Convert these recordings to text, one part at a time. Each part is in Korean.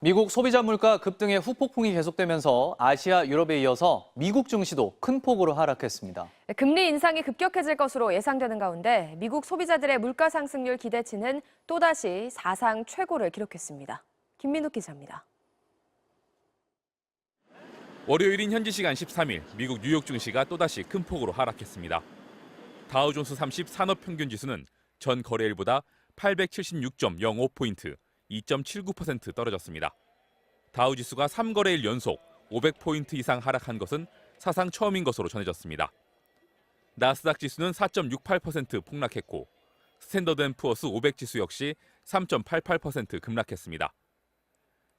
미국 소비자 물가 급등의 후폭풍이 계속되면서 아시아, 유럽에 이어서 미국 증시도 큰 폭으로 하락했습니다. 금리 인상이 급격해질 것으로 예상되는 가운데 미국 소비자들의 물가 상승률 기대치는 또다시 사상 최고를 기록했습니다. 김민욱 기자입니다. 월요일인 현지 시간 13일 미국 뉴욕 증시가 또다시 큰 폭으로 하락했습니다. 다우존스 30 산업평균지수는 전 거래일보다 876.05포인트, 2.79% 떨어졌습니다. 다우지수가 3거래일 연속 500포인트 이상 하락한 것은 사상 처음인 것으로 전해졌습니다. 나스닥 지수는 4.68% 폭락했고 스탠더드앤푸어스 500지수 역시 3.88% 급락했습니다.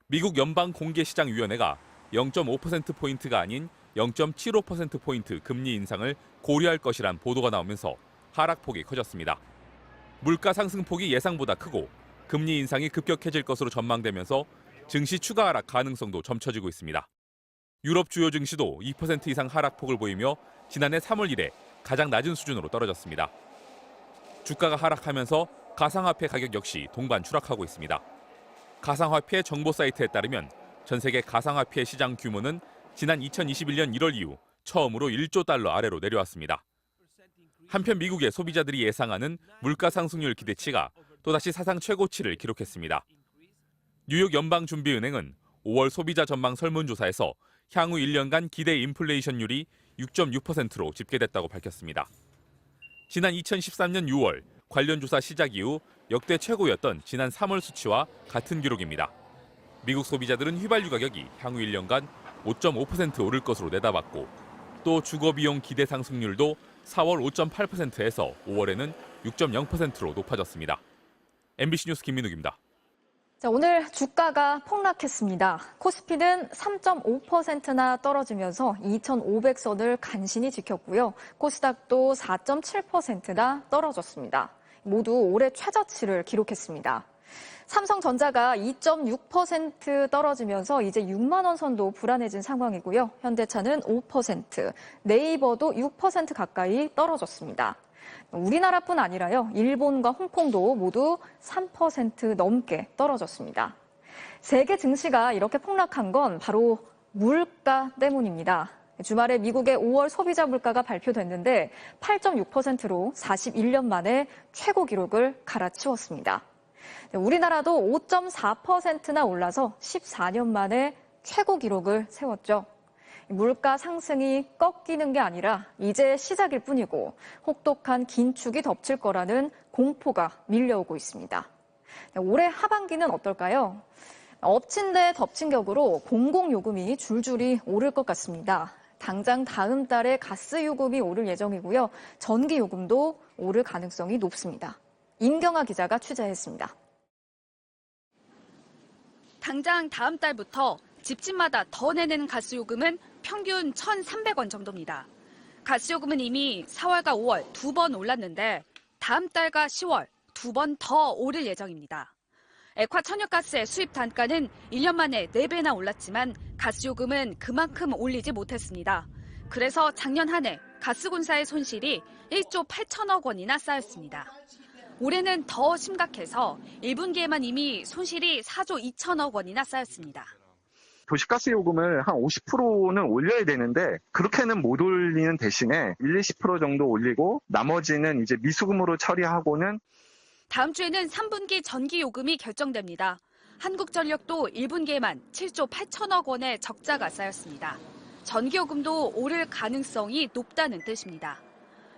미국 연방공개시장위원회가 0.5%포인트가 아닌 0.75%포인트 금리 인상을 고려할 것이란 보도가 나오면서 하락폭이 커졌습니다. 물가 상승폭이 예상보다 크고 금리 인상이 급격해질 것으로 전망되면서 증시 추가 하락 가능성도 점쳐지고 있습니다. 유럽 주요 증시도 2% 이상 하락폭을 보이며 지난해 3월 이래 가장 낮은 수준으로 떨어졌습니다. 주가가 하락하면서 가상화폐 가격 역시 동반 추락하고 있습니다. 가상화폐 정보 사이트에 따르면 전 세계 가상화폐 시장 규모는 지난 2021년 1월 이후 처음으로 1조 달러 아래로 내려왔습니다. 한편 미국의 소비자들이 예상하는 물가 상승률 기대치가 또다시 사상 최고치를 기록했습니다. 뉴욕 연방준비은행은 5월 소비자 전망 설문조사에서 향후 1년간 기대 인플레이션율이 6.6%로 집계됐다고 밝혔습니다. 지난 2013년 6월 관련 조사 시작 이후 역대 최고였던 지난 3월 수치와 같은 기록입니다. 미국 소비자들은 휘발유 가격이 향후 1년간 5.5% 오를 것으로 내다봤고 또 주거비용 기대 상승률도 4월 5.8%에서 5월에는 6.0%로 높아졌습니다. MBC 뉴스 김민욱입니다. 오늘 주가가 폭락했습니다. 코스피는 3.5%나 떨어지면서 2,500선을 간신히 지켰고요. 코스닥도 4.7%나 떨어졌습니다. 모두 올해 최저치를 기록했습니다. 삼성전자가 2.6% 떨어지면서 이제 6만 원 선도 불안해진 상황이고요. 현대차는 5%, 네이버도 6% 가까이 떨어졌습니다. 우리나라뿐 아니라요, 일본과 홍콩도 모두 3% 넘게 떨어졌습니다. 세계 증시가 이렇게 폭락한 건 바로 물가 때문입니다. 주말에 미국의 5월 소비자 물가가 발표됐는데 8.6%로 41년 만에 최고 기록을 갈아치웠습니다. 우리나라도 5.4%나 올라서 14년 만에 최고 기록을 세웠죠. 물가 상승이 꺾이는 게 아니라 이제 시작일 뿐이고 혹독한 긴축이 덮칠 거라는 공포가 밀려오고 있습니다. 올해 하반기는 어떨까요? 엎친 데 덮친 격으로 공공요금이 줄줄이 오를 것 같습니다. 당장 다음 달에 가스요금이 오를 예정이고요. 전기요금도 오를 가능성이 높습니다. 임경아 기자가 취재했습니다. 당장 다음 달부터 집집마다 더 내는 가스요금은 평균 1,300원 정도입니다. 가스요금은 이미 4월과 5월 2번 올랐는데 다음 달과 10월 2번 더 오를 예정입니다. 액화 천연가스의 수입 단가는 1년 만에 4배나 올랐지만 가스요금은 그만큼 올리지 못했습니다. 그래서 작년 한 해 가스공사의 손실이 1조 8천억 원이나 쌓였습니다. 올해는 더 심각해서 1분기에만 이미 손실이 4조 2천억 원이나 쌓였습니다. 도시가스 요금을 한 50%는 올려야 되는데 그렇게는 못 올리는 대신에 20% 정도 올리고 나머지는 이제 미수금으로 처리하고는 다음 주에는 3분기 전기요금이 결정됩니다. 한국전력도 1분기에만 7조 8천억 원의 적자가 쌓였습니다. 전기요금도 오를 가능성이 높다는 뜻입니다.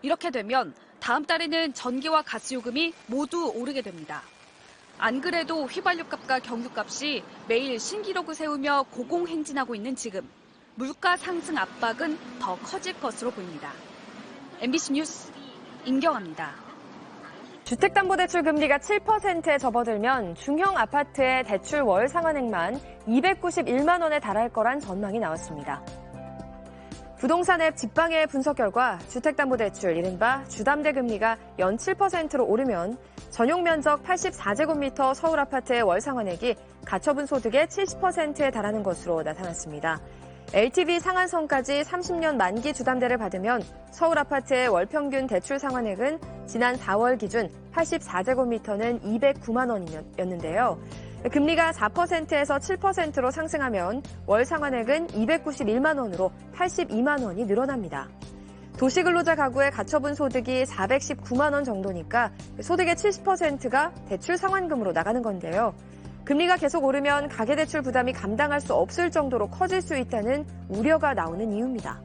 이렇게 되면 다음 달에는 전기와 가스요금이 모두 오르게 됩니다. 안 그래도 휘발유값과 경유값이 매일 신기록을 세우며 고공행진하고 있는 지금 물가 상승 압박은 더 커질 것으로 보입니다. MBC 뉴스 임경아입니다. 주택담보대출 금리가 7%에 접어들면 중형 아파트의 대출 월 상환액만 291만 원에 달할 거란 전망이 나왔습니다. 부동산 앱 직방의 분석 결과 주택담보대출 이른바 주담대 금리가 연 7%로 오르면 전용 면적 84제곱미터 서울 아파트의 월 상환액이 가처분 소득의 70%에 달하는 것으로 나타났습니다. LTV 상한선까지 30년 만기 주담대를 받으면 서울 아파트의 월 평균 대출 상환액은 지난 4월 기준 84제곱미터는 209만 원이었는데요. 금리가 4%에서 7%로 상승하면 월 상환액은 291만 원으로 82만 원이 늘어납니다. 도시근로자 가구의 가처분 소득이 419만 원 정도니까 소득의 70%가 대출 상환금으로 나가는 건데요. 금리가 계속 오르면 가계대출 부담이 감당할 수 없을 정도로 커질 수 있다는 우려가 나오는 이유입니다.